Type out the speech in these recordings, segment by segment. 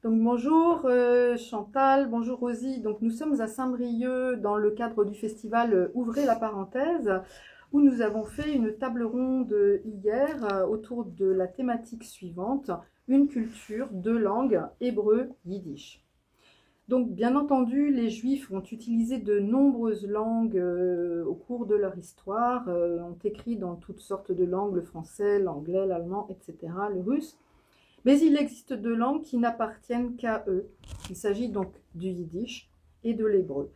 Donc bonjour Chantal, bonjour Rosie. Donc nous sommes à Saint-Brieuc dans le cadre du festival Ouvrez la parenthèse où nous avons fait une table ronde hier autour de la thématique suivante, une culture, deux langues, hébreu, yiddish. Donc bien entendu, les Juifs ont utilisé de nombreuses langues au cours de leur histoire, ont écrit dans toutes sortes de langues, le français, l'anglais, l'allemand, etc., le russe. Mais il existe deux langues qui n'appartiennent qu'à eux. Il s'agit donc du yiddish et de l'hébreu.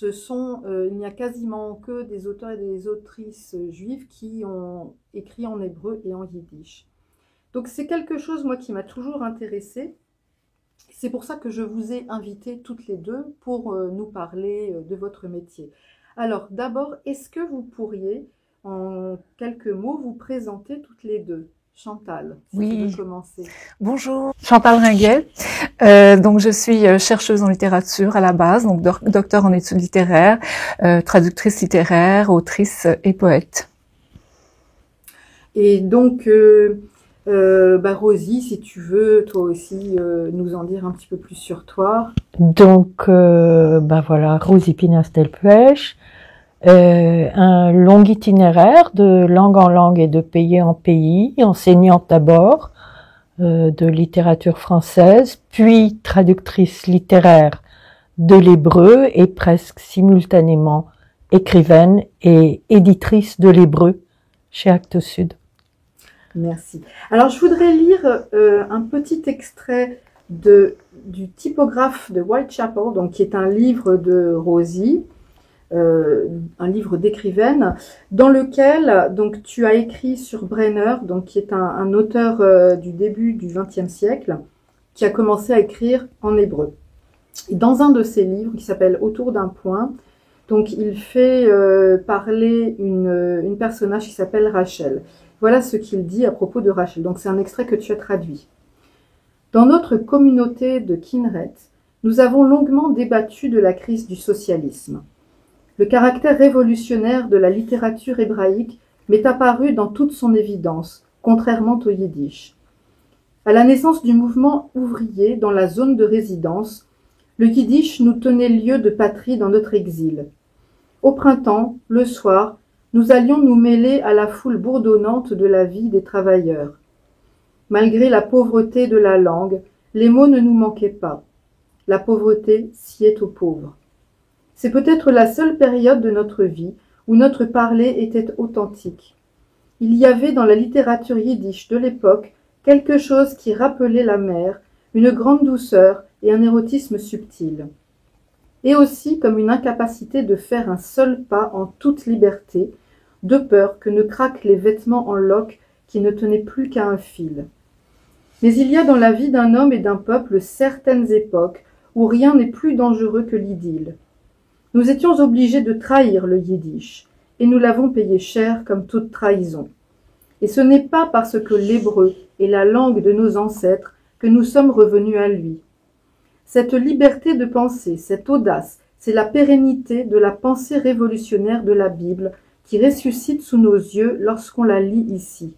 Il n'y a quasiment que des auteurs et des autrices juives qui ont écrit en hébreu et en yiddish. Donc c'est quelque chose, moi, qui m'a toujours intéressée. C'est pour ça que je vous ai invitées toutes les deux pour nous parler de votre métier. Alors d'abord, est-ce que vous pourriez, en quelques mots, vous présenter toutes les deux ? Chantal, si tu veux commencer. Bonjour, Chantal Ringuet. Donc je suis chercheuse en littérature à la base, donc docteur en études littéraires, traductrice littéraire, autrice et poète. Et donc, Rosie, si tu veux, toi aussi, nous en dire un petit peu plus sur toi. Donc, voilà, Rosie Pinastel-Puech. Un long itinéraire de langue en langue et de pays en pays, enseignante d'abord de littérature française, puis traductrice littéraire de l'hébreu et presque simultanément écrivaine et éditrice de l'hébreu chez Actes Sud. Merci. Alors je voudrais lire un petit extrait du typographe de Whitechapel, donc qui est un livre de Rosie. Un livre d'écrivaine dans lequel donc tu as écrit sur Brenner, donc qui est un auteur du début du XXe siècle, qui a commencé à écrire en hébreu. Et dans un de ses livres qui s'appelle Autour d'un point, donc il fait parler une personnage qui s'appelle Rachel. Voilà ce qu'il dit à propos de Rachel. Donc c'est un extrait que tu as traduit. Dans notre communauté de Kinneret, nous avons longuement débattu de la crise du socialisme. Le caractère révolutionnaire de la littérature hébraïque m'est apparu dans toute son évidence, contrairement au yiddish. À la naissance du mouvement ouvrier dans la zone de résidence, le yiddish nous tenait lieu de patrie dans notre exil. Au printemps, le soir, nous allions nous mêler à la foule bourdonnante de la vie des travailleurs. Malgré la pauvreté de la langue, les mots ne nous manquaient pas. La pauvreté sied aux pauvres. C'est peut-être la seule période de notre vie où notre parler était authentique. Il y avait dans la littérature yiddish de l'époque quelque chose qui rappelait la mer, une grande douceur et un érotisme subtil. Et aussi comme une incapacité de faire un seul pas en toute liberté, de peur que ne craquent les vêtements en loques qui ne tenaient plus qu'à un fil. Mais il y a dans la vie d'un homme et d'un peuple certaines époques où rien n'est plus dangereux que l'idylle. Nous étions obligés de trahir le yiddish, et nous l'avons payé cher comme toute trahison. Et ce n'est pas parce que l'hébreu est la langue de nos ancêtres que nous sommes revenus à lui. Cette liberté de penser, cette audace, c'est la pérennité de la pensée révolutionnaire de la Bible qui ressuscite sous nos yeux lorsqu'on la lit ici.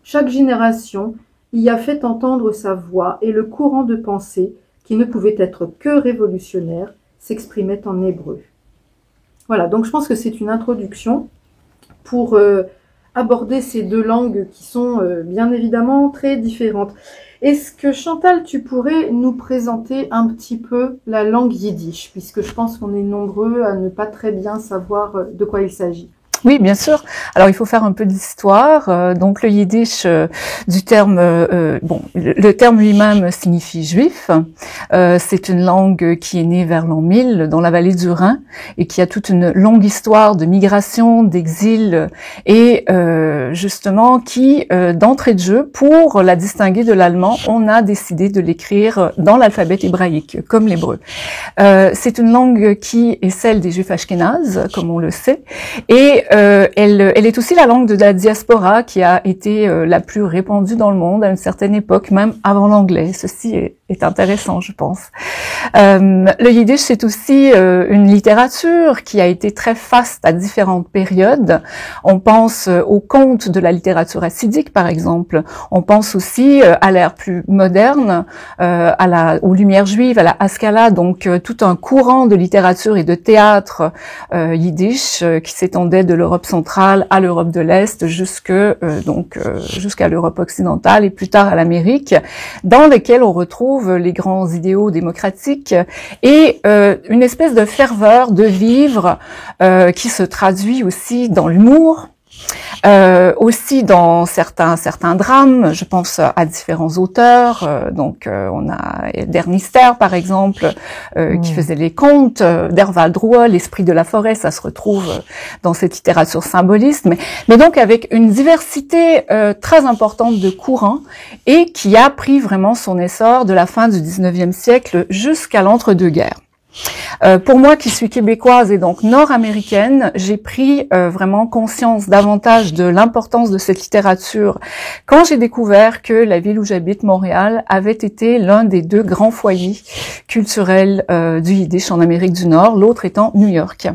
Chaque génération y a fait entendre sa voix et le courant de pensée, qui ne pouvait être que révolutionnaire, s'exprimait en hébreu. Voilà, donc je pense que c'est une introduction pour aborder ces deux langues qui sont bien évidemment très différentes. Est-ce que Chantal, tu pourrais nous présenter un petit peu la langue yiddish, puisque je pense qu'on est nombreux à ne pas très bien savoir de quoi il s'agit. Oui, bien sûr. Alors, il faut faire un peu d'histoire. Donc, le yiddish, du terme, le terme lui-même signifie juif. C'est une langue qui est née vers l'an 1000 dans la vallée du Rhin et qui a toute une longue histoire de migration, d'exil et justement qui, d'entrée de jeu, pour la distinguer de l'allemand, on a décidé de l'écrire dans l'alphabet hébraïque, comme l'hébreu. C'est une langue qui est celle des juifs ashkénazes, comme on le sait, et elle est aussi la langue de la diaspora qui a été la plus répandue dans le monde à une certaine époque, même avant l'anglais. Ceci est est intéressant, je pense. Le yiddish, c'est aussi une littérature qui a été très faste à différentes périodes. On pense aux contes de la littérature hassidique, par exemple. On pense aussi à l'ère plus moderne, aux Lumières juives, à la Haskalah, donc tout un courant de littérature et de théâtre yiddish qui s'étendait de l'Europe centrale à l'Europe de l'Est jusqu'à l'Europe occidentale et plus tard à l'Amérique, dans lesquels on retrouve les grands idéaux démocratiques et une espèce de ferveur de vivre qui se traduit aussi dans l'humour, aussi dans certains drames. Je pense à différents auteurs. On a Der Mister, par exemple, qui faisait les contes. Der Waldruhe, l'esprit de la forêt, ça se retrouve dans cette littérature symboliste. Mais donc avec une diversité très importante de courants et qui a pris vraiment son essor de la fin du 19e siècle jusqu'à l'entre-deux-guerres. Pour moi, qui suis québécoise et donc nord-américaine, j'ai pris vraiment conscience davantage de l'importance de cette littérature quand j'ai découvert que la ville où j'habite, Montréal, avait été l'un des deux grands foyers culturels du yiddish en Amérique du Nord, l'autre étant New York.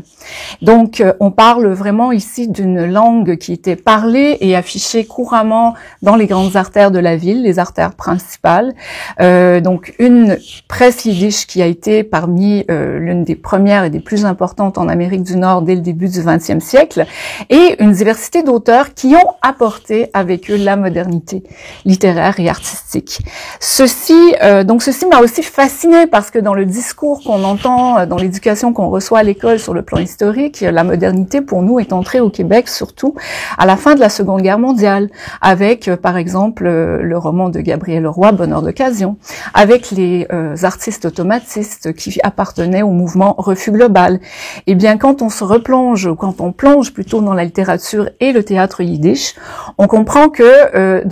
Donc, on parle vraiment ici d'une langue qui était parlée et affichée couramment dans les grandes artères de la ville, les artères principales. Donc, une presse yiddish qui a été parmi l'une des premières et des plus importantes en Amérique du Nord dès le début du XXe siècle, et une diversité d'auteurs qui ont apporté avec eux la modernité littéraire et artistique. Ceci m'a aussi fascinée parce que dans le discours qu'on entend, dans l'éducation qu'on reçoit à l'école sur le plan historique, la modernité pour nous est entrée au Québec surtout à la fin de la Seconde Guerre mondiale, avec par exemple le roman de Gabriel Leroy, Bonheur d'occasion, avec les artistes automatistes qui appartenaient au mouvement Refus global. Et bien, quand on se replonge, ou quand on plonge plutôt dans la littérature et le théâtre yiddish, on comprend que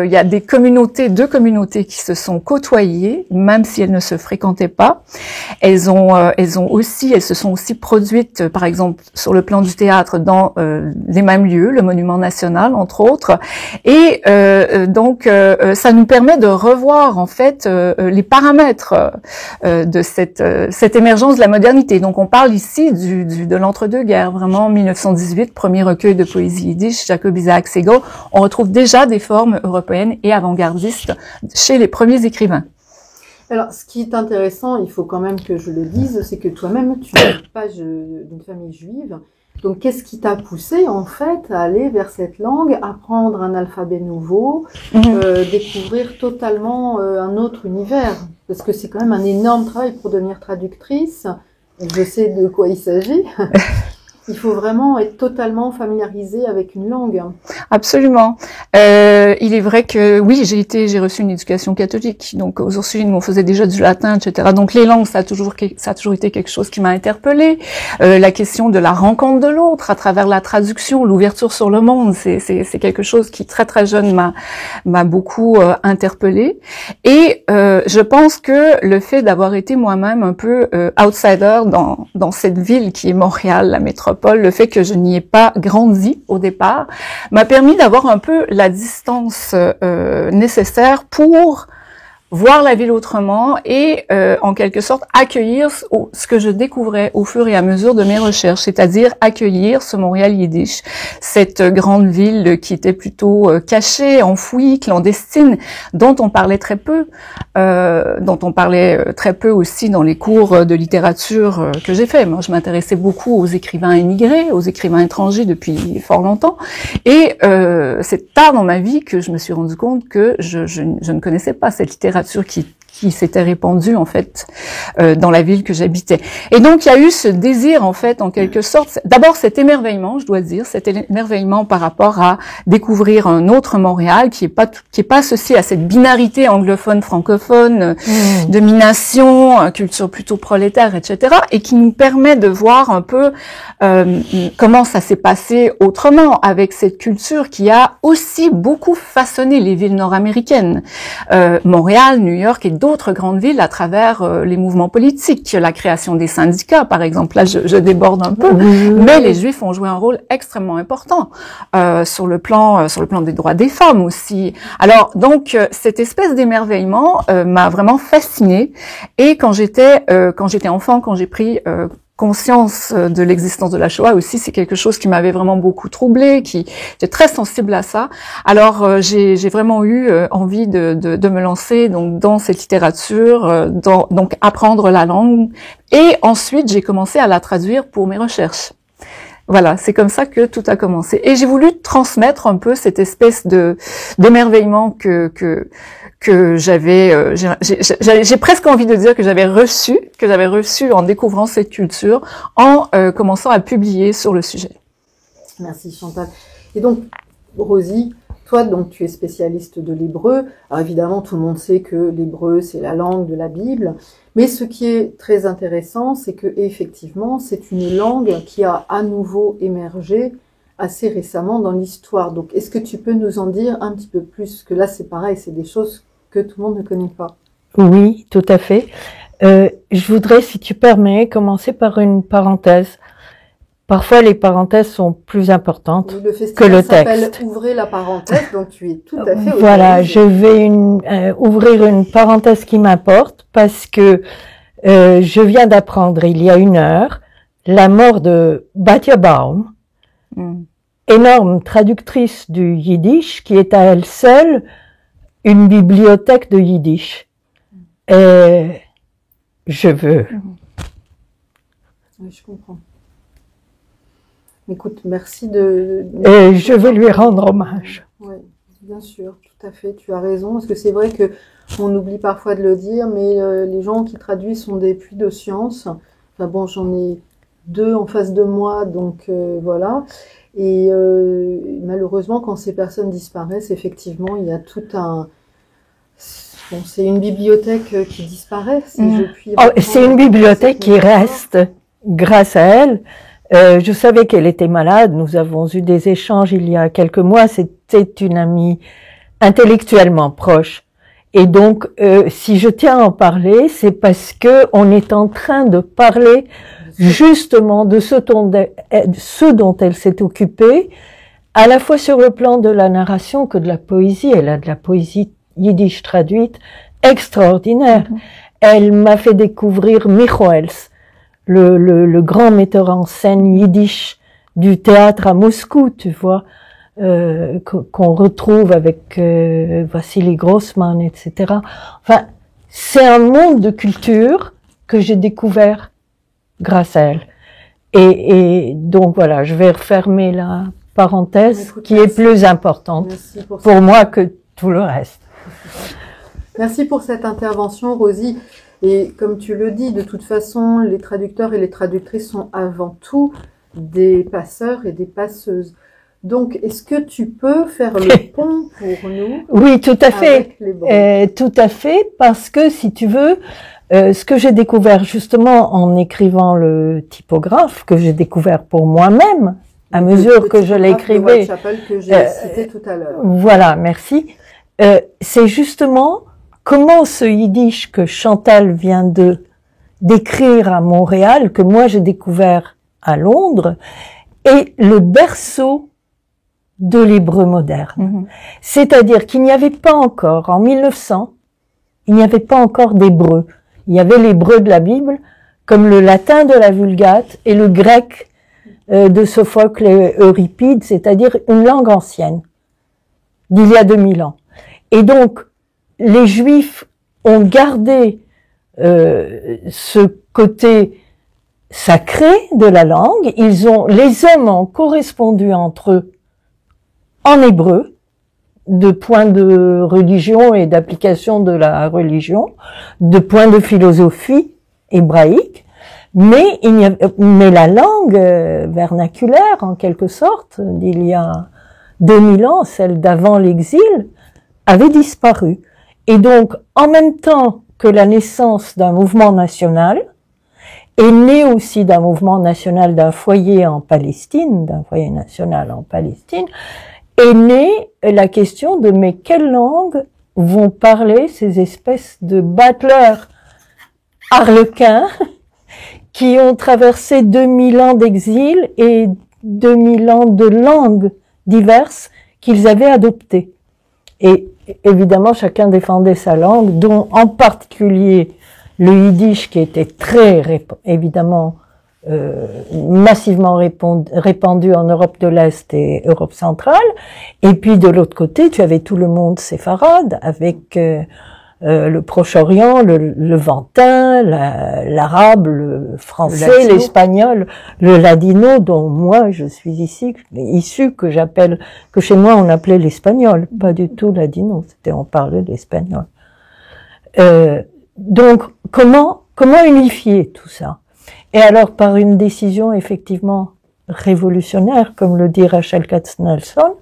il y a deux communautés qui se sont côtoyées, même si elles ne se fréquentaient pas. Elles se sont aussi produites, par exemple, sur le plan du théâtre, dans les mêmes lieux, le Monument National, entre autres. Et ça nous permet de revoir en fait les paramètres de cette émergence de la modernité. Donc on parle ici de l'entre-deux-guerres, vraiment 1918, premier recueil de poésie yiddish, Jacob Isaac Segal. On retrouve déjà des formes européennes et avant-gardistes chez les premiers écrivains. Alors, ce qui est intéressant, il faut quand même que je le dise, c'est que toi-même, tu n'es pas d'une famille juive. Donc, qu'est-ce qui t'a poussé, en fait, à aller vers cette langue, apprendre un alphabet nouveau, découvrir totalement un autre univers? Parce que c'est quand même un énorme travail pour devenir traductrice. Je sais de quoi il s'agit. Il faut vraiment être totalement familiarisé avec une langue. Absolument. Il est vrai que oui, j'ai reçu une éducation catholique. Donc aux Ursulines, on faisait déjà du latin, etc. Donc les langues, ça a toujours été quelque chose qui m'a interpellée. La question de la rencontre de l'autre à travers la traduction, l'ouverture sur le monde, c'est quelque chose qui très très jeune m'a beaucoup interpellée. Et je pense que le fait d'avoir été moi-même un peu outsider dans cette ville qui est Montréal, la métropole, le fait que je n'y ai pas grandi au départ, m'a permis d'avoir un peu la distance nécessaire pour voir la ville autrement et en quelque sorte accueillir ce que je découvrais au fur et à mesure de mes recherches, c'est-à-dire accueillir ce Montréal yiddish, cette grande ville qui était plutôt cachée, enfouie, clandestine, dont on parlait très peu aussi dans les cours de littérature que j'ai fait. Moi, je m'intéressais beaucoup aux écrivains émigrés, aux écrivains étrangers depuis fort longtemps, et c'est tard dans ma vie que je me suis rendu compte que je ne connaissais pas cette littérature qui s'était répandue en fait dans la ville que j'habitais. Et donc il y a eu ce désir en fait en quelque sorte, d'abord cet émerveillement, je dois dire, cet émerveillement par rapport à découvrir un autre Montréal qui est pas associé à cette binarité anglophone francophone, domination, culture plutôt prolétaire, etc. et qui nous permet de voir un peu comment ça s'est passé autrement avec cette culture qui a aussi beaucoup façonné les villes nord-américaines. Montréal, New York et d'autres grandes villes à travers les mouvements politiques, la création des syndicats, par exemple. Là, je déborde un peu, mais les Juifs ont joué un rôle extrêmement important sur le plan des droits des femmes aussi. Alors, donc, cette espèce d'émerveillement m'a vraiment fascinée. Et quand j'étais enfant, quand j'ai pris conscience de l'existence de la Shoah aussi, c'est quelque chose qui m'avait vraiment beaucoup troublée, qui j'étais très sensible à ça. Alors j'ai vraiment eu envie de me lancer donc dans cette littérature, donc apprendre la langue, et ensuite j'ai commencé à la traduire pour mes recherches. Voilà, c'est comme ça que tout a commencé. Et j'ai voulu transmettre un peu cette espèce d'émerveillement que j'avais, j'ai presque envie de dire que j'avais reçu en découvrant cette culture, en commençant à publier sur le sujet. Merci Chantal. Et donc, Rosie, toi, donc, tu es spécialiste de l'hébreu. Alors évidemment, tout le monde sait que l'hébreu, c'est la langue de la Bible. Mais ce qui est très intéressant, c'est que effectivement, c'est une langue qui a à nouveau émergé assez récemment dans l'histoire. Donc, est-ce que tu peux nous en dire un petit peu plus? Parce que là, c'est pareil, c'est des choses que tout le monde ne connaît pas. Oui, tout à fait. Je voudrais, si tu permets, commencer par une parenthèse. Parfois, les parenthèses sont plus importantes que le texte. Ouvrez la parenthèse, donc tu es tout à fait Voilà, je vais ouvrir une parenthèse qui m'importe parce que je viens d'apprendre il y a 1 heure la mort de Batya Baum, énorme traductrice du yiddish qui est à elle seule une bibliothèque de yiddish. Et je veux. Oui, je comprends. Écoute, merci Et je veux lui rendre hommage. Oui, bien sûr, tout à fait, tu as raison, parce que c'est vrai que on oublie parfois de le dire, mais les gens qui traduisent sont des puits de science. Enfin bon, j'en ai 2 en face de moi, donc voilà. Et malheureusement, quand ces personnes disparaissent, effectivement, il y a tout un... Bon, c'est une bibliothèque qui disparaît, si je puis... C'est une bibliothèque qui reste grâce à elle. Je savais qu'elle était malade, nous avons eu des échanges il y a quelques mois, c'était une amie intellectuellement proche. Et donc, si je tiens à en parler, c'est parce que on est en train de parler justement de ce dont elle s'est occupée, à la fois sur le plan de la narration que de la poésie. Elle a de la poésie yiddish traduite extraordinaire. Elle m'a fait découvrir Michoels, le grand metteur en scène yiddish du théâtre à Moscou, tu vois, qu'on retrouve avec Vassili Grossman, etc. Enfin, c'est un monde de culture que j'ai découvert grâce à elle. Et donc voilà, je vais refermer la parenthèse qui est plus importante pour moi que tout le reste. Merci pour cette intervention, Rosie. Et comme tu le dis, de toute façon, les traducteurs et les traductrices sont avant tout des passeurs et des passeuses. Donc, est-ce que tu peux faire le pont pour nous? Oui, tout à fait. Tout à fait, parce que si tu veux, ce que j'ai découvert justement en écrivant le typographe, que j'ai découvert pour moi-même, à mesure que je l'écrivais. Que j'ai cité tout à l'heure. Voilà, merci. C'est justement comment ce yiddish que Chantal vient de décrire à Montréal, que moi j'ai découvert à Londres, est le berceau de l'hébreu moderne. C'est-à-dire qu'il n'y avait pas encore, en 1900, il n'y avait pas encore d'hébreu. Il y avait l'hébreu de la Bible, comme le latin de la Vulgate et le grec de Sophocle et Euripide, c'est-à-dire une langue ancienne, d'il y a 2000 ans. Et donc, les Juifs ont gardé ce côté sacré de la langue. Les hommes ont correspondu entre eux en hébreu, de point de religion et d'application de la religion, de point de philosophie hébraïque, mais la langue vernaculaire, en quelque sorte, d'il y a 2000 ans, celle d'avant l'exil, avait disparu. Et donc, en même temps que la naissance d'un mouvement national, est née aussi d'un mouvement national d'un foyer en Palestine, d'un foyer national en Palestine, est née la question de mais quelle langue vont parler, ces espèces de battleurs arlequins qui ont traversé 2000 ans d'exil et 2000 ans de langues diverses qu'ils avaient adoptées. Et évidemment, chacun défendait sa langue, dont en particulier le yiddish qui était très, évidemment, massivement répandu en Europe de l'Est et Europe centrale. Et puis de l'autre côté, tu avais tout le monde séfarade avec le Proche-Orient, le levantin, l'arabe, le français, l'espagnol, le ladino, dont moi je suis issu, que chez moi on appelait l'espagnol, pas du tout ladino, on parlait l'espagnol. Donc comment unifier tout ça? Et alors par une décision effectivement révolutionnaire, comme le dit Rachel Katznelson,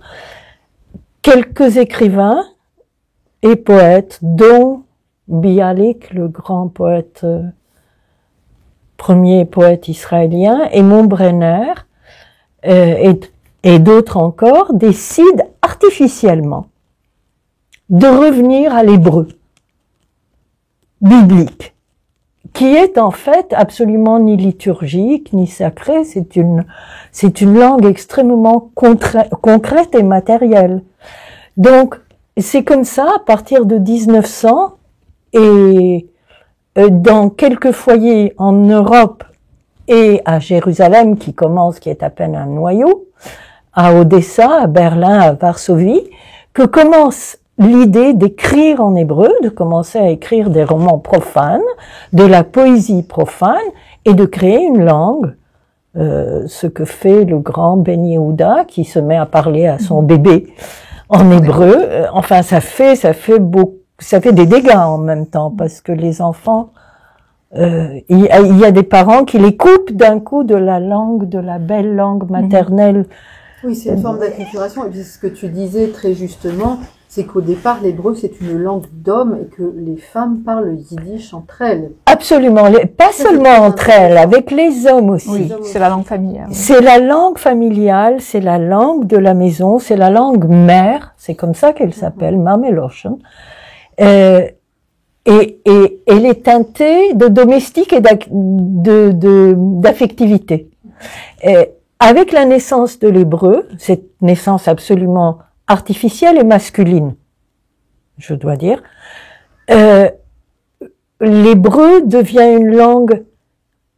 quelques écrivains et poètes, dont Bialik, le grand poète, premier poète israélien, et Montbrenner, et d'autres encore, décident artificiellement de revenir à l'hébreu biblique, qui est en fait absolument ni liturgique, ni sacré, c'est une langue extrêmement concrète et matérielle. Donc, c'est comme ça, à partir de 1900, et dans quelques foyers en Europe et à Jérusalem, qui est à peine un noyau, à Odessa, à Berlin, à Varsovie, que commence l'idée d'écrire en hébreu, de commencer à écrire des romans profanes, de la poésie profane, et de créer une langue, ce que fait le grand Ben Yehuda, qui se met à parler à son bébé en hébreu. Enfin, ça fait des dégâts en même temps, parce que les enfants, il y a des parents qui les coupent d'un coup de la langue, de la belle langue maternelle. Oui, c'est une forme d'acculturation, et puis ce que tu disais très justement, c'est qu'au départ, l'hébreu, c'est une langue d'hommes et que les femmes parlent le yiddish entre elles. Absolument, pas seulement entre elles, avec les hommes aussi. Oui, c'est la langue familiale. C'est la langue familiale, c'est la langue de la maison, c'est la langue mère, c'est comme ça qu'elle s'appelle, Mamelochen. Elle est teintée de domestique et d'affectivité. Avec la naissance de l'hébreu, cette naissance absolument artificielle et masculine, je dois dire, l'hébreu devient une langue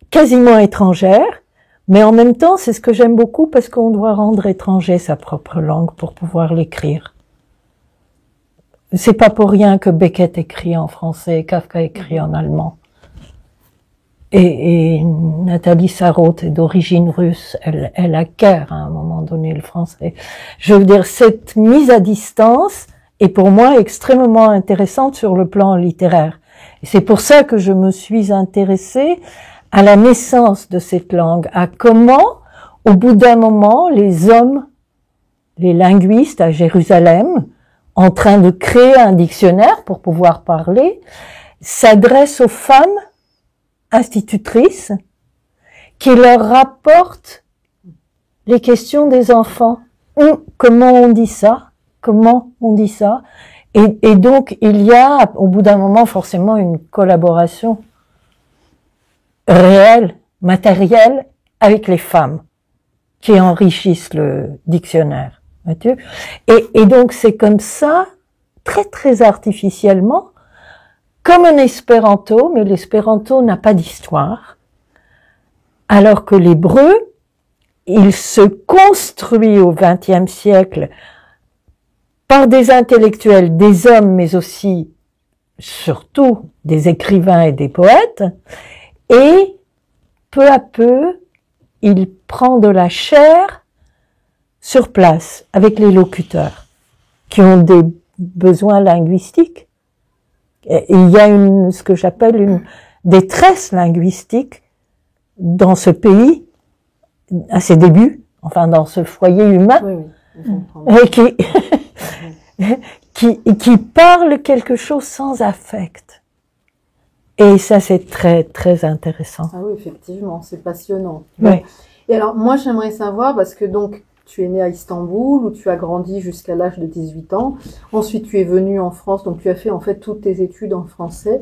quasiment étrangère, mais en même temps, c'est ce que j'aime beaucoup parce qu'on doit rendre étranger sa propre langue pour pouvoir l'écrire. C'est pas pour rien que Beckett écrit en français, Kafka écrit en allemand. Et Nathalie Sarraute est d'origine russe, elle acquiert à un moment donné le français. Je veux dire, cette mise à distance est pour moi extrêmement intéressante sur le plan littéraire. Et c'est pour ça que je me suis intéressée à la naissance de cette langue, à comment, au bout d'un moment, les hommes, les linguistes à Jérusalem, en train de créer un dictionnaire pour pouvoir parler, s'adressent aux femmes institutrices qui leur rapportent les questions des enfants. Comment on dit ça? Comment on dit ça? Et donc, il y a, au bout d'un moment, forcément une collaboration réelle, matérielle, avec les femmes qui enrichissent le dictionnaire. Vois-tu? Et donc, c'est comme ça, très très artificiellement, comme un espéranto, mais l'espéranto n'a pas d'histoire, alors que l'hébreu, il se construit au XXe siècle par des intellectuels, des hommes, mais aussi, surtout, des écrivains et des poètes, et peu à peu, il prend de la chair sur place, avec les locuteurs, qui ont des besoins linguistiques. Il y a ce que j'appelle une détresse linguistique dans ce pays, à ses débuts, enfin dans ce foyer humain, qui parle quelque chose sans affect. Et ça, c'est très, très intéressant. Ah oui, effectivement, c'est passionnant. Oui. Et alors, moi, j'aimerais savoir, parce que donc, tu es né à Istanbul, où tu as grandi jusqu'à l'âge de 18 ans. Ensuite, tu es venu en France, donc tu as fait en fait toutes tes études en français.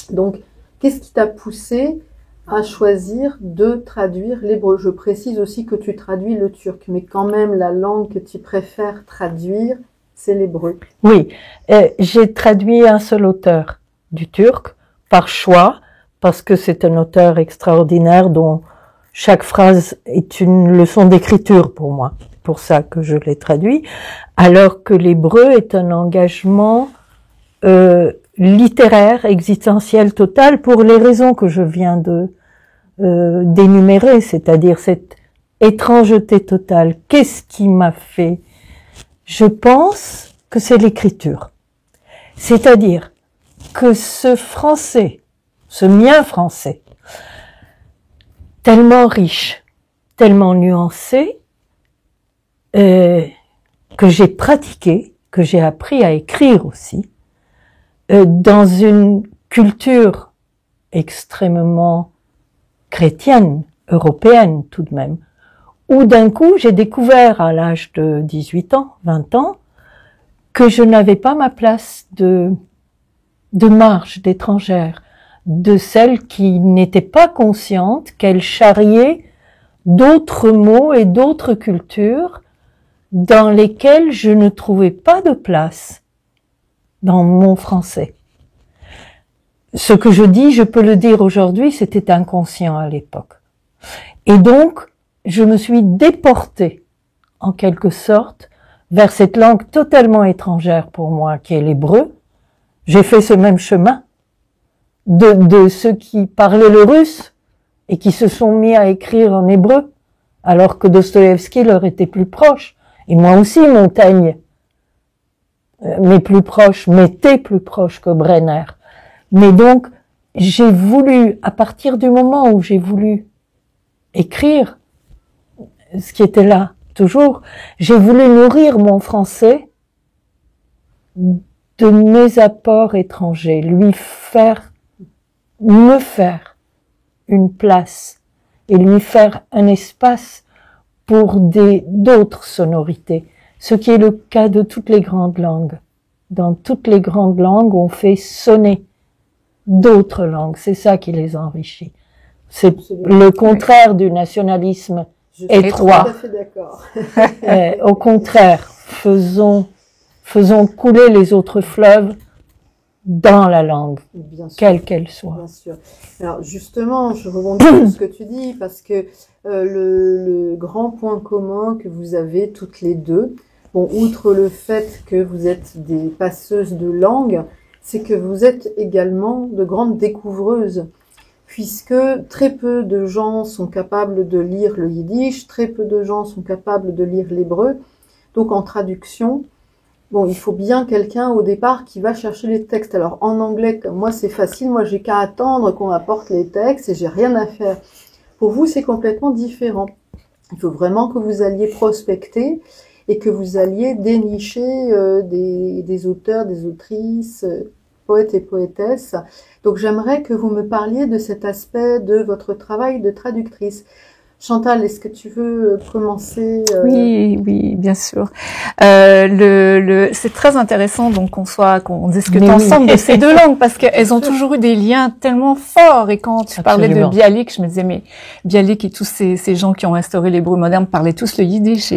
Donc, qu'est-ce qui t'a poussé à choisir de traduire l'hébreu? Je précise aussi que tu traduis le turc, mais quand même, la langue que tu préfères traduire, c'est l'hébreu. Oui, j'ai traduit un seul auteur du turc, par choix, parce que c'est un auteur extraordinaire dont chaque phrase est une leçon d'écriture pour moi. Pour ça que je l'ai traduit. Alors que l'hébreu est un engagement littéraire, existentiel, total, pour les raisons que je viens d'énumérer, c'est-à-dire cette étrangeté totale. Qu'est-ce qui m'a fait? Je pense que c'est l'écriture. C'est-à-dire que ce français, ce mien français, tellement riche, tellement nuancé, que j'ai pratiqué, que j'ai appris à écrire aussi, dans une culture extrêmement chrétienne, européenne tout de même, où d'un coup j'ai découvert à l'âge de 18 ans, 20 ans, que je n'avais pas ma place de marge, d'étrangère, de celle qui n'était pas consciente qu'elle charriait d'autres mots et d'autres cultures dans lesquelles je ne trouvais pas de place dans mon français. Ce que je dis, je peux le dire aujourd'hui, c'était inconscient à l'époque. Et donc, je me suis déportée, en quelque sorte, vers cette langue totalement étrangère pour moi, qui est l'hébreu. J'ai fait ce même chemin de ceux qui parlaient le russe et qui se sont mis à écrire en hébreu, alors que Dostoïevski leur était plus proche. Et moi aussi, Montaigne m'est plus proche, m'était plus proche que Brenner. Mais donc, j'ai voulu, à partir du moment où j'ai voulu écrire ce qui était là, toujours, j'ai voulu nourrir mon français de mes apports étrangers, me faire une place et lui faire un espace pour d'autres sonorités, ce qui est le cas de toutes les grandes langues. Dans toutes les grandes langues, on fait sonner d'autres langues, c'est ça qui les enrichit. C'est le contraire du nationalisme étroit. Je suis tout à fait d'accord. Au contraire, faisons couler les autres fleuves dans la langue, quelle qu'elle soit. Bien sûr. Alors justement, je rebondis sur ce que tu dis, parce que le grand point commun que vous avez toutes les deux, bon, outre le fait que vous êtes des passeuses de langue, c'est que vous êtes également de grandes découvreuses, puisque très peu de gens sont capables de lire le yiddish, très peu de gens sont capables de lire l'hébreu. Donc en traduction, bon, il faut bien quelqu'un au départ qui va chercher les textes. Alors en anglais, comme moi c'est facile, moi j'ai qu'à attendre qu'on m'apporte les textes et j'ai rien à faire. Pour vous c'est complètement différent. Il faut vraiment que vous alliez prospecter et que vous alliez dénicher des auteurs, des autrices, poètes et poétesses. Donc j'aimerais que vous me parliez de cet aspect de votre travail de traductrice. Chantal, est-ce que tu veux commencer Oui, bien sûr. C'est très intéressant donc qu'on discute ensemble de ces deux langues parce qu'elles ont toujours eu des liens tellement forts. Et quand tu parlais de Bialik, je me disais mais Bialik et tous ces gens qui ont instauré l'hébreu moderne parlaient tous le yiddish.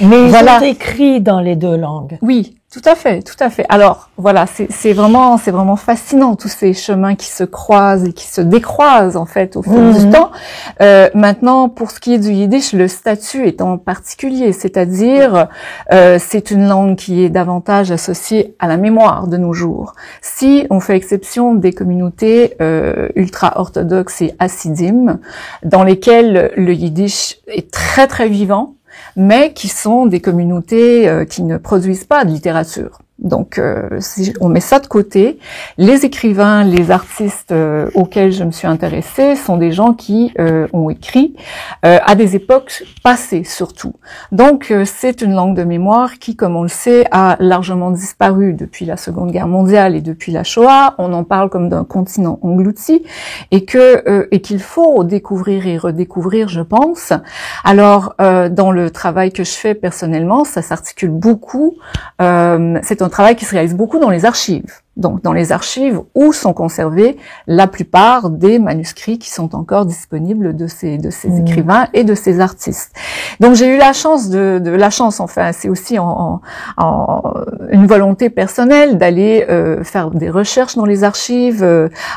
Mais voilà. Ils ont écrit dans les deux langues. Oui. Tout à fait. Alors, voilà, c'est vraiment fascinant, tous ces chemins qui se croisent et qui se décroisent, en fait, au fil du temps. Maintenant, pour ce qui est du yiddish, le statut est en particulier, c'est-à-dire, c'est une langue qui est davantage associée à la mémoire de nos jours. Si on fait exception des communautés, ultra-orthodoxes et hassidim, dans lesquelles le yiddish est très, très vivant, mais qui sont des communautés qui ne produisent pas de littérature. Donc, si on met ça de côté, les écrivains, les artistes auxquels je me suis intéressée sont des gens qui ont écrit à des époques passées surtout. Donc, c'est une langue de mémoire qui, comme on le sait, a largement disparu depuis la Seconde Guerre mondiale et depuis la Shoah. On en parle comme d'un continent englouti et qu'il faut découvrir et redécouvrir, je pense. Alors, dans le travail que je fais personnellement, ça s'articule beaucoup. C'est un travail qui se réalise beaucoup dans les archives. Donc, dans les archives où sont conservés la plupart des manuscrits qui sont encore disponibles de ces écrivains et de ces artistes. Donc, j'ai eu la chance enfin, c'est aussi une volonté personnelle d'aller faire des recherches dans les archives,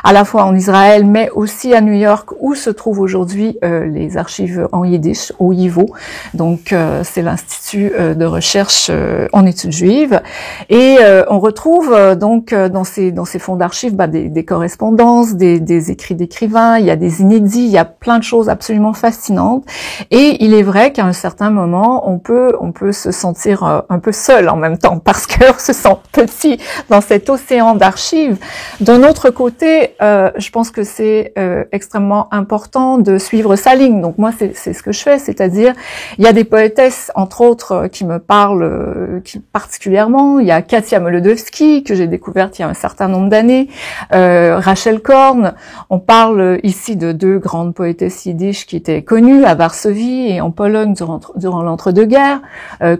à la fois en Israël, mais aussi à New York, où se trouvent aujourd'hui les archives en yiddish, au YIVO. Donc, c'est l'Institut de recherche en études juives. Et on retrouve donc dans ces fonds d'archives des correspondances, des écrits d'écrivains, il y a des inédits, il y a plein de choses absolument fascinantes. Et il est vrai qu'à un certain moment, on peut se sentir un peu seul en même temps, parce qu'on se sent petit dans cet océan d'archives. D'un autre côté, je pense que c'est extrêmement important de suivre sa ligne. Donc moi, c'est ce que je fais, c'est-à-dire, il y a des poétesses, entre autres, qui me parlent particulièrement. Il y a Katia Molodowski, que j'ai découverte il y a un certain nombre d'années, Rachel Korn. On parle ici de deux grandes poétesses yiddish qui étaient connues à Varsovie et en Pologne durant l'entre-deux-guerres.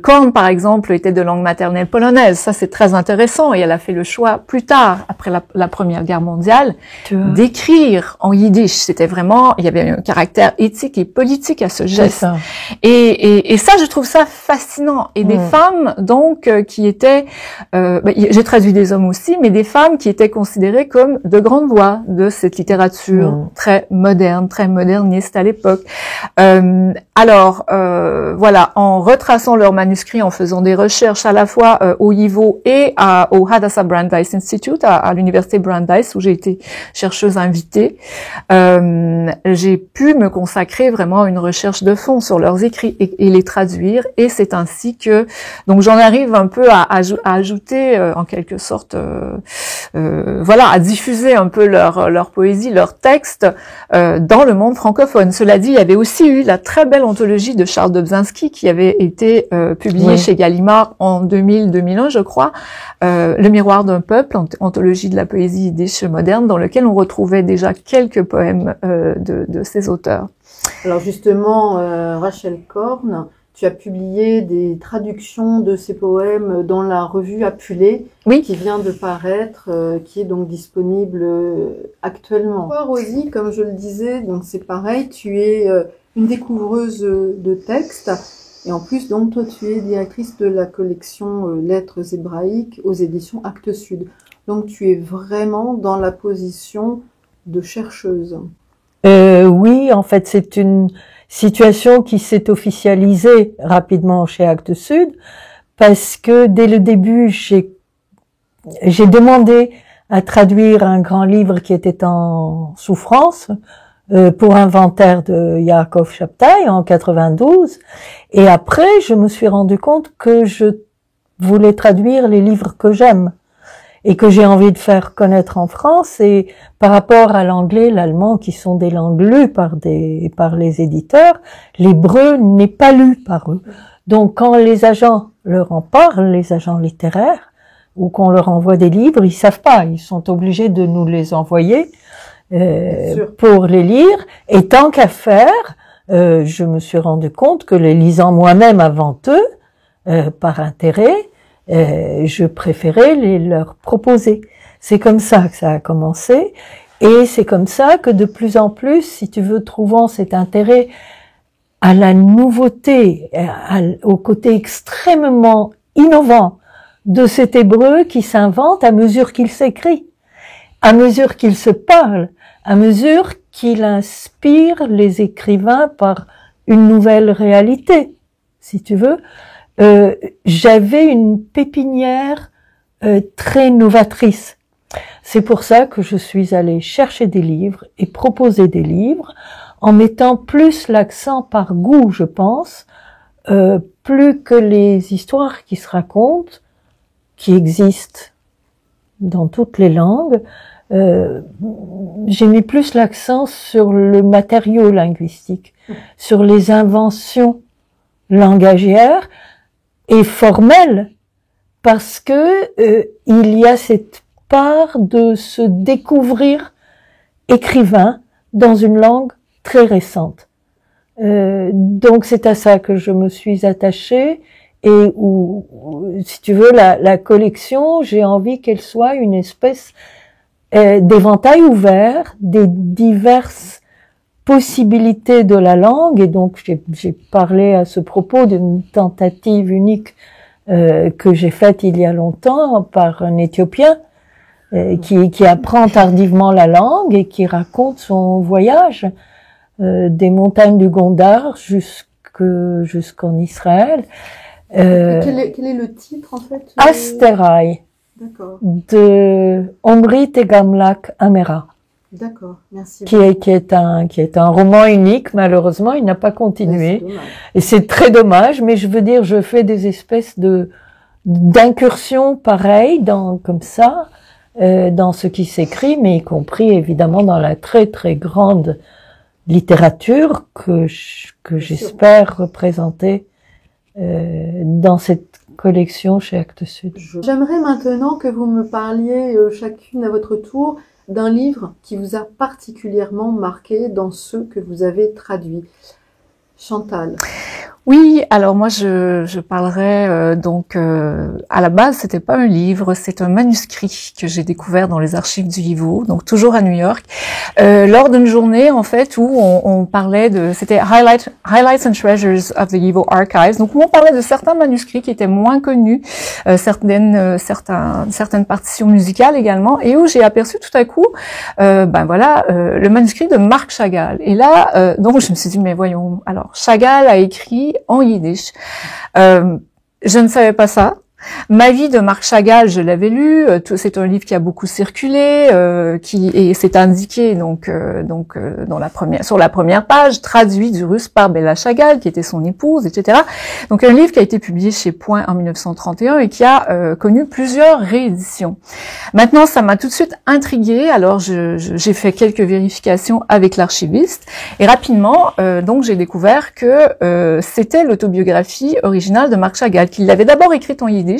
Korn, par exemple, était de langue maternelle polonaise. Ça, c'est très intéressant. Et elle a fait le choix plus tard, après la Première Guerre mondiale, d'écrire en yiddish. C'était vraiment, il y avait un caractère éthique et politique à ce geste. Ça. Et ça, je trouve ça fascinant. Et des femmes, donc, qui étaient, j'ai traduit des hommes aussi, mais des femmes qui étaient considérées comme de grandes voix de cette littérature très moderniste à l'époque. Voilà, en retraçant leurs manuscrits, en faisant des recherches à la fois au YIVO et au Hadassah Brandeis Institute, à l'université Brandeis, où j'ai été chercheuse invitée, j'ai pu me consacrer vraiment à une recherche de fond sur leurs écrits et les traduire. Et c'est ainsi que, donc j'en arrive un peu à ajouter en quelque sorte, à diffuser un peu leur poésie, leurs textes dans le monde francophone. Cela dit, il y avait aussi eu la très belle anthologie de Charles Dobzhansky qui avait été publiée chez Gallimard en 2000-2001, je crois, Le Miroir d'un peuple, anthologie de la poésie yiddish moderne, dans lequel on retrouvait déjà quelques poèmes de ces auteurs. Alors justement, Rachel Korn, tu as publié des traductions de ces poèmes dans la revue Apulée, qui vient de paraître, qui est donc disponible actuellement. Toi, Rosie, comme je le disais, donc c'est pareil, tu es une découvreuse de textes, et en plus, donc toi, tu es directrice de la collection Lettres hébraïques aux éditions Actes Sud. Donc tu es vraiment dans la position de chercheuse. Oui, en fait, c'est une situation qui s'est officialisée rapidement chez Actes Sud, parce que dès le début, j'ai demandé à traduire un grand livre qui était en souffrance pour Inventaire de Yaakov Shabtai en 92, et après, je me suis rendu compte que je voulais traduire les livres que j'aime et que j'ai envie de faire connaître en France, et par rapport à l'anglais, l'allemand, qui sont des langues lues par les éditeurs, l'hébreu n'est pas lu par eux. Donc, quand les agents leur en parlent, les agents littéraires, ou qu'on leur envoie des livres, ils savent pas, ils sont obligés de nous les envoyer pour les lire, et tant qu'à faire, je me suis rendu compte que les lisant moi-même avant eux, par intérêt, je préférais leur proposer. C'est comme ça que ça a commencé, et c'est comme ça que de plus en plus, si tu veux, trouvant cet intérêt à la nouveauté, au côté extrêmement innovant de cet hébreu qui s'invente à mesure qu'il s'écrit, à mesure qu'il se parle, à mesure qu'il inspire les écrivains par une nouvelle réalité, si tu veux. J'avais une pépinière très novatrice. C'est pour ça que je suis allée chercher des livres et proposer des livres, en mettant plus l'accent par goût, je pense, plus que les histoires qui se racontent, qui existent dans toutes les langues, j'ai mis plus l'accent sur le matériau linguistique, sur les inventions langagières et formelles, parce que il y a cette part de se découvrir écrivain dans une langue très récente. Donc c'est à ça que je me suis attachée, et où, si tu veux, la collection, j'ai envie qu'elle soit une espèce d'éventail ouvert des diverses possibilités de la langue. Et donc j'ai parlé à ce propos d'une tentative unique que j'ai faite il y a longtemps par un Éthiopien qui apprend tardivement la langue et qui raconte son voyage des montagnes du Gondar jusqu'en Israël. Quel est le titre en fait Asterai. D'accord. De Omri Tegamlak Amera. D'accord, merci. Qui est un roman unique, malheureusement, il n'a pas continué. Et c'est très dommage, mais je veux dire, je fais des espèces d'incursions pareilles comme ça, dans ce qui s'écrit, mais y compris évidemment dans la très très grande littérature que j'espère représenter dans cette collection chez Actes Sud. J'aimerais maintenant que vous me parliez chacune à votre tour d'un livre qui vous a particulièrement marqué dans ceux que vous avez traduits. Chantal. Oui, alors moi je parlerai donc à la base c'était pas un livre, c'est un manuscrit que j'ai découvert dans les archives du YIVO, donc toujours à New York, lors d'une journée en fait où on parlait c'était Highlights and Treasures of the YIVO Archives, donc où on parlait de certains manuscrits qui étaient moins connus, certaines partitions musicales également, et où j'ai aperçu tout à coup le manuscrit de Marc Chagall. Et là donc je me suis dit mais voyons, alors Chagall a écrit en yiddish. Je ne savais pas ça. Ma vie de Marc Chagall, je l'avais lu. C'est un livre qui a beaucoup circulé, et c'est indiqué sur la première page, traduit du russe par Bella Chagall, qui était son épouse, etc. Donc un livre qui a été publié chez Point en 1931 et qui a connu plusieurs rééditions. Maintenant, ça m'a tout de suite intriguée. Alors j'ai fait quelques vérifications avec l'archiviste et rapidement, donc j'ai découvert que c'était l'autobiographie originale de Marc Chagall, qu'il l'avait d'abord écrite en yiddish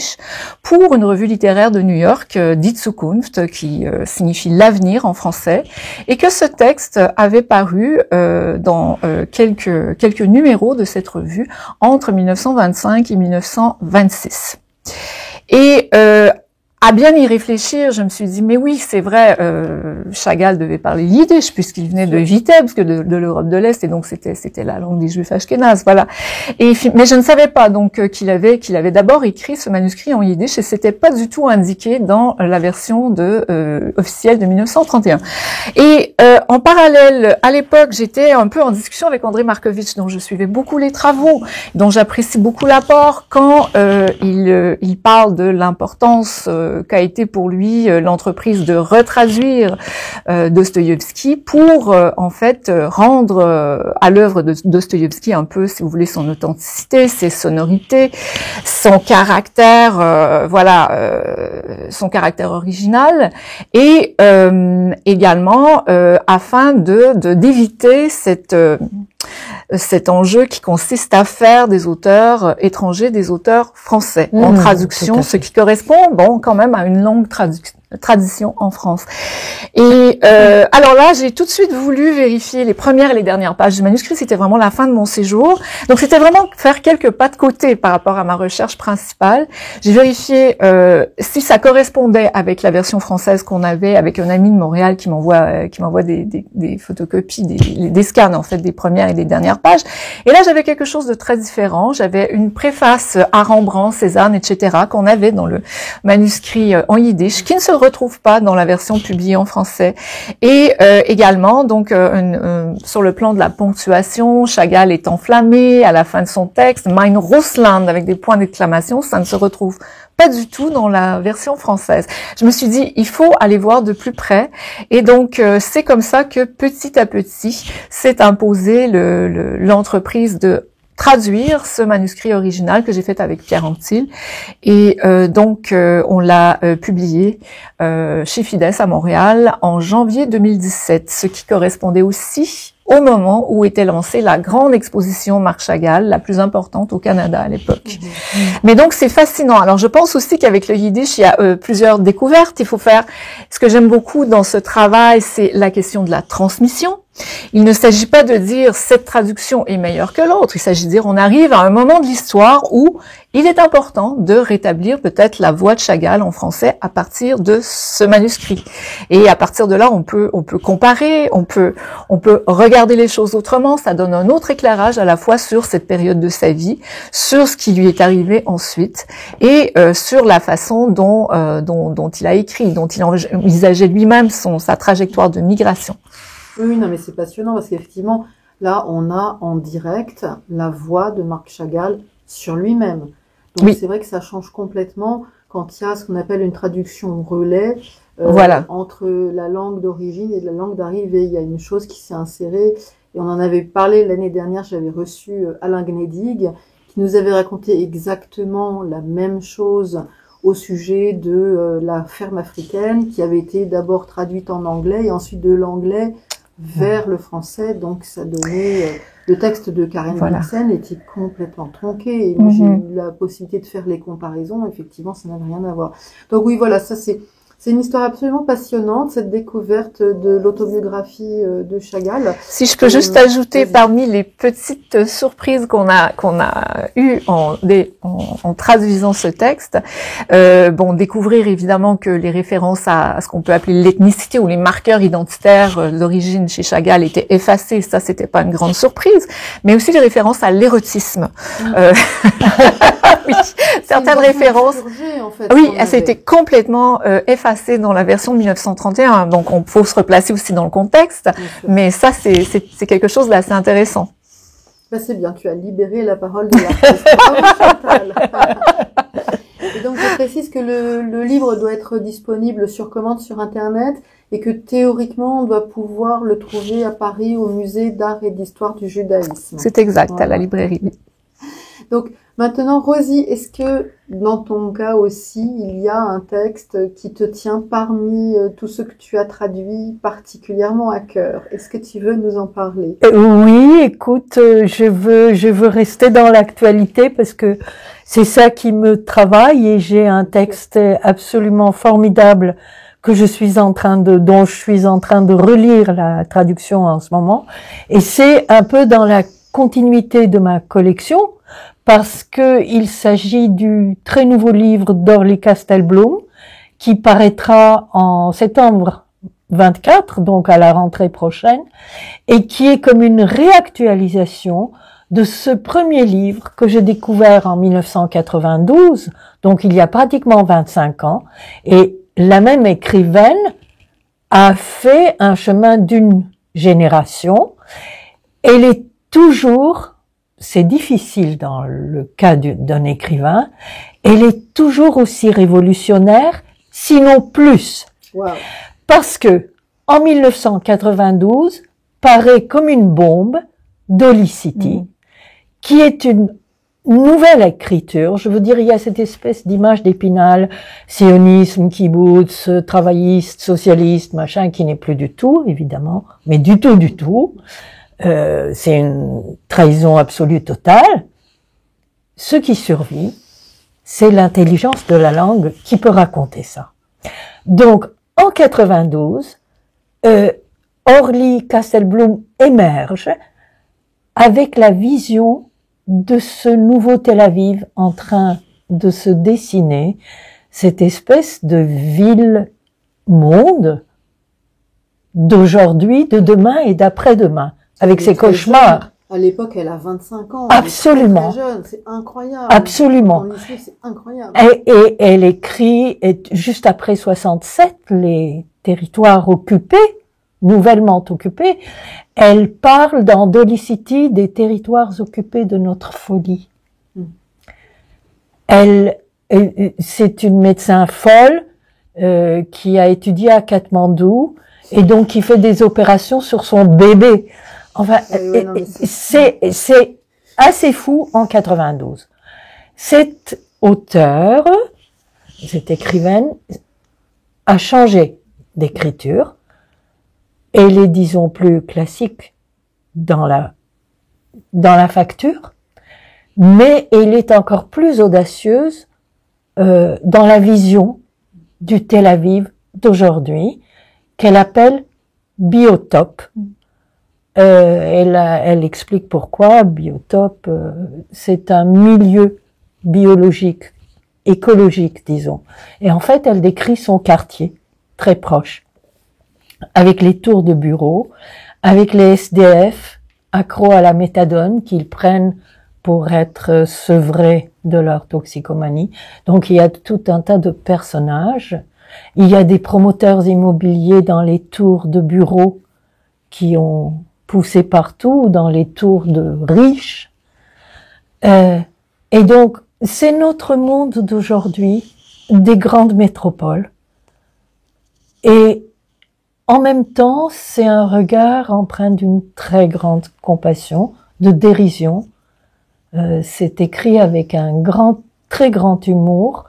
pour une revue littéraire de New York, Die Zukunft, qui signifie l'avenir en français, et que ce texte avait paru dans quelques numéros de cette revue entre 1925 et 1926. Et à bien y réfléchir, je me suis dit, mais oui, c'est vrai, Chagall devait parler yiddish, puisqu'il venait de Vitebsk, de l'Europe de l'Est, et donc c'était la langue des Juifs ashkénazes, voilà. Mais je ne savais pas, donc, qu'il avait d'abord écrit ce manuscrit en yiddish, et c'était pas du tout indiqué dans la version officielle de 1931. Et, en parallèle, à l'époque, j'étais un peu en discussion avec André Markovitch, dont je suivais beaucoup les travaux, dont j'apprécie beaucoup l'apport, quand, il parle de l'importance, qu'a été pour lui l'entreprise de retraduire Dostoïevski pour en fait rendre à l'œuvre de Dostoïevski un peu, si vous voulez, son authenticité, ses sonorités, son caractère, son caractère original, et également afin d'éviter cet enjeu qui consiste à faire des auteurs étrangers des auteurs français en traduction, ce qui correspond quand même à une longue tradition en France. Et alors là, j'ai tout de suite voulu vérifier les premières et les dernières pages du manuscrit. C'était vraiment la fin de mon séjour. Donc c'était vraiment faire quelques pas de côté par rapport à ma recherche principale. J'ai vérifié si ça correspondait avec la version française qu'on avait, avec un ami de Montréal qui m'envoie des photocopies, des scans en fait des premières et des dernières pages. Et là, j'avais quelque chose de très différent. J'avais une préface à Rembrandt, Cézanne, etc. qu'on avait dans le manuscrit en yiddish, qui ne se retrouve pas dans la version publiée en français. Et également, donc, sur le plan de la ponctuation, Chagall est enflammé à la fin de son texte, Mein Russland avec des points d'exclamation, ça ne se retrouve pas du tout dans la version française. Je me suis dit, il faut aller voir de plus près. Et donc, c'est comme ça que petit à petit, s'est imposée l'entreprise de traduire ce manuscrit original que j'ai fait avec Pierre Anctil. Et donc, on l'a publié chez Fides à Montréal en janvier 2017, ce qui correspondait aussi au moment où était lancée la grande exposition Marc Chagall, la plus importante au Canada à l'époque. Mais donc, c'est fascinant. Alors, je pense aussi qu'avec le yiddish, il y a plusieurs découvertes. Il faut faire, ce que j'aime beaucoup dans ce travail, c'est la question de la transmission. Il ne s'agit pas de dire cette traduction est meilleure que l'autre. Il s'agit de dire on arrive à un moment de l'histoire où il est important de rétablir peut-être la voix de Chagall en français à partir de ce manuscrit. Et à partir de là, on peut comparer, on peut regarder les choses autrement. Ça donne un autre éclairage à la fois sur cette période de sa vie, sur ce qui lui est arrivé ensuite et sur la façon dont il a écrit, dont il envisageait lui-même sa trajectoire de migration. Oui, non, mais c'est passionnant parce qu'effectivement, là, on a en direct la voix de Marc Chagall sur lui-même. Donc, oui. C'est vrai que ça change complètement quand il y a ce qu'on appelle une traduction relais voilà. Entre la langue d'origine et la langue d'arrivée. Il y a une chose qui s'est insérée et on en avait parlé l'année dernière. J'avais reçu Alain Gnedig qui nous avait raconté exactement la même chose au sujet de la ferme africaine qui avait été d'abord traduite en anglais et ensuite de l'anglais vers le français, donc ça donnait le texte de Karen Blixen était complètement tronqué et moi j'ai eu la possibilité de faire les comparaisons, effectivement ça n'avait rien à voir. Donc oui voilà, ça c'est une histoire absolument passionnante, cette découverte de l'autobiographie de Chagall. Si je peux juste ajouter parmi les petites surprises qu'on a eues en traduisant ce texte, découvrir évidemment que les références à ce qu'on peut appeler l'ethnicité ou les marqueurs identitaires d'origine chez Chagall étaient effacés, ça c'était pas une grande surprise, mais aussi les références à l'érotisme. Oui, certaines références. En fait, oui, ça a été complètement effacé dans la version de 1931. Donc, on faut se replacer aussi dans le contexte. Mais ça, c'est quelque chose d'assez intéressant. Ben, c'est bien, tu as libéré la parole de l'artiste. Et donc, je précise que le livre doit être disponible sur commande sur Internet et que théoriquement, on doit pouvoir le trouver à Paris au musée d'art et d'histoire du judaïsme. C'est exact, voilà. À la librairie. Donc, maintenant, Rosie, est-ce que dans ton cas aussi, il y a un texte qui te tient parmi tous ceux que tu as traduits particulièrement à cœur? Est-ce que tu veux nous en parler? Oui, écoute, je veux rester dans l'actualité parce que c'est ça qui me travaille et j'ai un texte absolument formidable dont je suis en train de relire la traduction en ce moment. Et c'est un peu dans la continuité de ma collection, parce que il s'agit du très nouveau livre d'Orly Kastelblum qui paraîtra en septembre 24, donc à la rentrée prochaine, et qui est comme une réactualisation de ce premier livre que j'ai découvert en 1992, donc il y a pratiquement 25 ans, et la même écrivaine a fait un chemin d'une génération. Elle est toujours, c'est difficile dans le cas d'un écrivain, elle est toujours aussi révolutionnaire, sinon plus. Wow. Parce que, en 1992, paraît comme une bombe Dolly City, qui est une nouvelle écriture. Je veux dire, il y a cette espèce d'image d'Épinal, sionisme, kibbutz, travailliste, socialiste, machin, qui n'est plus du tout, évidemment, mais du tout. C'est une trahison absolue totale. Ce qui survit, c'est l'intelligence de la langue qui peut raconter ça. Donc, en 92, Orly Kastelblum émerge avec la vision de ce nouveau Tel Aviv en train de se dessiner, cette espèce de ville-monde d'aujourd'hui, de demain et d'après-demain, avec ses cauchemars. Jeune. À l'époque, elle a 25 ans. Absolument. Elle est très jeune, c'est incroyable. Absolument. C'est incroyable. Et elle écrit, juste après 67, les territoires occupés, nouvellement occupés, elle parle dans Dolly City des territoires occupés de notre folie. C'est une médecin folle qui a étudié à Katmandou et donc qui fait des opérations sur son bébé. Enfin, assez fou en 92. Cette auteure, cette écrivaine, a changé d'écriture. Elle est, disons, plus classique dans la facture, mais elle est encore plus audacieuse dans la vision du Tel Aviv d'aujourd'hui, qu'elle appelle biotope. Elle explique pourquoi biotope, c'est un milieu biologique, écologique, disons. Et en fait, elle décrit son quartier, très proche, avec les tours de bureaux, avec les SDF accros à la méthadone qu'ils prennent pour être sevrés de leur toxicomanie. Donc, il y a tout un tas de personnages. Il y a des promoteurs immobiliers dans les tours de bureaux qui ont poussé partout, dans les tours de riches. Et donc, c'est notre monde d'aujourd'hui, des grandes métropoles. Et en même temps, c'est un regard empreint d'une très grande compassion, de dérision. C'est écrit avec un très grand humour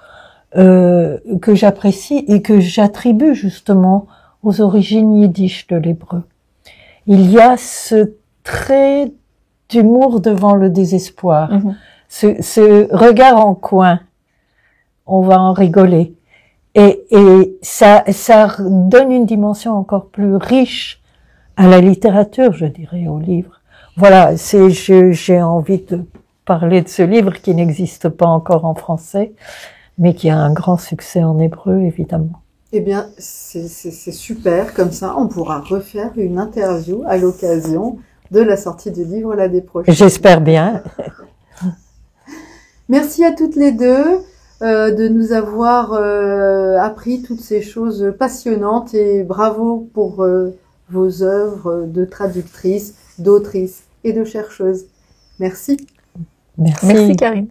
que j'apprécie et que j'attribue justement aux origines yiddish de l'hébreu. Il y a ce trait d'humour devant le désespoir, ce regard en coin. On va en rigoler. Et ça donne une dimension encore plus riche à la littérature, je dirais, au livre. Voilà, j'ai envie de parler de ce livre qui n'existe pas encore en français, mais qui a un grand succès en hébreu, évidemment. Eh bien, c'est super, comme ça, on pourra refaire une interview à l'occasion de la sortie du livre l'année prochaine. J'espère bien. Merci à toutes les deux de nous avoir appris toutes ces choses passionnantes et bravo pour vos œuvres de traductrices, d'autrices et de chercheuses. Merci. Merci. Merci Karine.